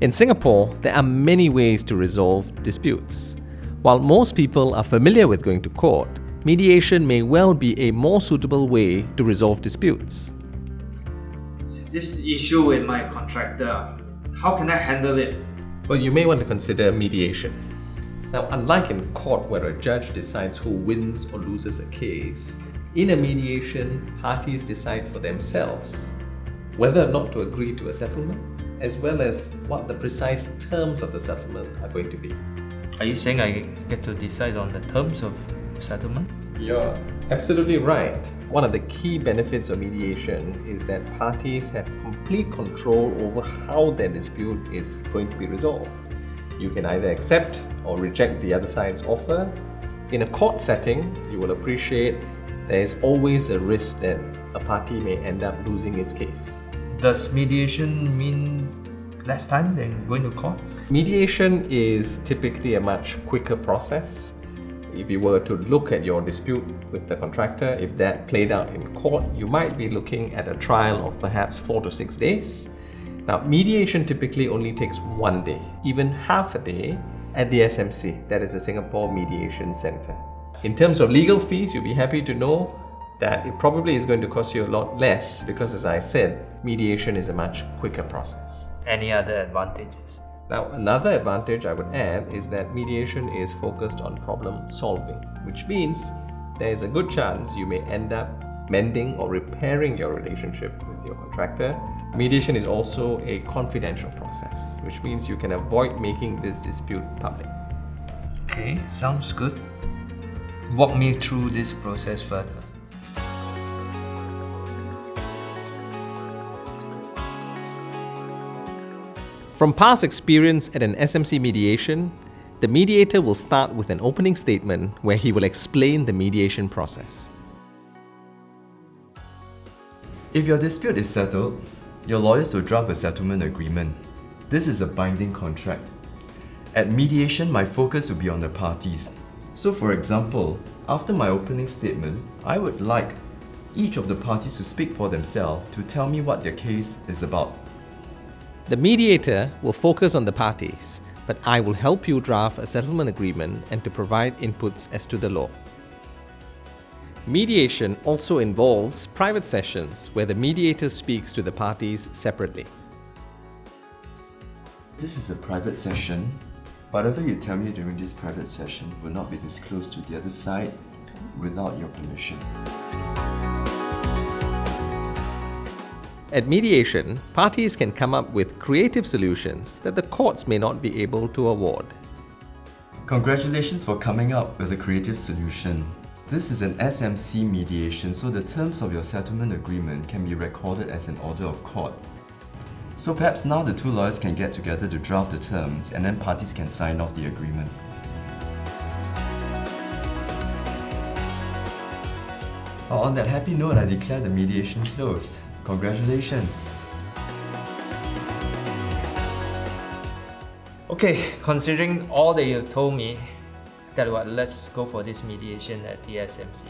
In Singapore, there are many ways to resolve disputes. While most people are familiar with going to court, mediation may well be a more suitable way to resolve disputes. This issue with my contractor, how can I handle it? Well, you may want to consider mediation. Now, unlike in court where a judge decides who wins or loses a case, in a mediation, parties decide for themselves whether or not to agree to a settlement, as well as what the precise terms of the settlement are going to be. Are you saying I get to decide on the terms of settlement? You're absolutely right. One of the key benefits of mediation is that parties have complete control over how their dispute is going to be resolved. You can either accept or reject the other side's offer. In a court setting, you will appreciate there is always a risk that a party may end up losing its case. Does mediation mean less time than going to court? Mediation is typically a much quicker process. If you were to look at your dispute with the contractor, if that played out in court, you might be looking at a trial of perhaps 4 to 6 days. Now, mediation typically only takes 1 day, even half a day, at the SMC, that is the Singapore Mediation Centre. In terms of legal fees, you'll be happy to know that it probably is going to cost you a lot less because, as I said, mediation is a much quicker process. Any other advantages? Now, another advantage I would add is that mediation is focused on problem solving, which means there is a good chance you may end up mending or repairing your relationship with your contractor. Mediation is also a confidential process, which means you can avoid making this dispute public. Okay, sounds good. Walk me through this process further. From past experience at an SMC mediation, the mediator will start with an opening statement where he will explain the mediation process. If your dispute is settled, your lawyers will draft a settlement agreement. This is a binding contract. At mediation, my focus will be on the parties. So for example, after my opening statement, I would like each of the parties to speak for themselves to tell me what their case is about. The mediator will focus on the parties, but I will help you draft a settlement agreement and to provide inputs as to the law. Mediation also involves private sessions where the mediator speaks to the parties separately. This is a private session. Whatever you tell me during this private session will not be disclosed to the other side without your permission. At mediation, parties can come up with creative solutions that the courts may not be able to award. Congratulations for coming up with a creative solution. This is an SMC mediation, so the terms of your settlement agreement can be recorded as an order of court. So perhaps now the two lawyers can get together to draft the terms and then parties can sign off the agreement. On that happy note, I declare the mediation closed. Congratulations. Okay, considering all that you've told me, tell you what, let's go for this mediation at the SMC.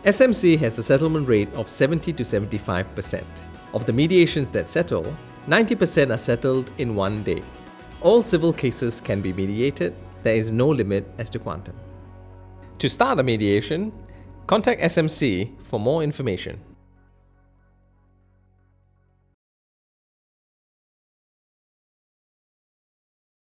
SMC has a settlement rate of 70 to 75%. Of the mediations that settle, 90% are settled in 1 day. All civil cases can be mediated. There is no limit as to quantum. To start a mediation, contact SMC for more information.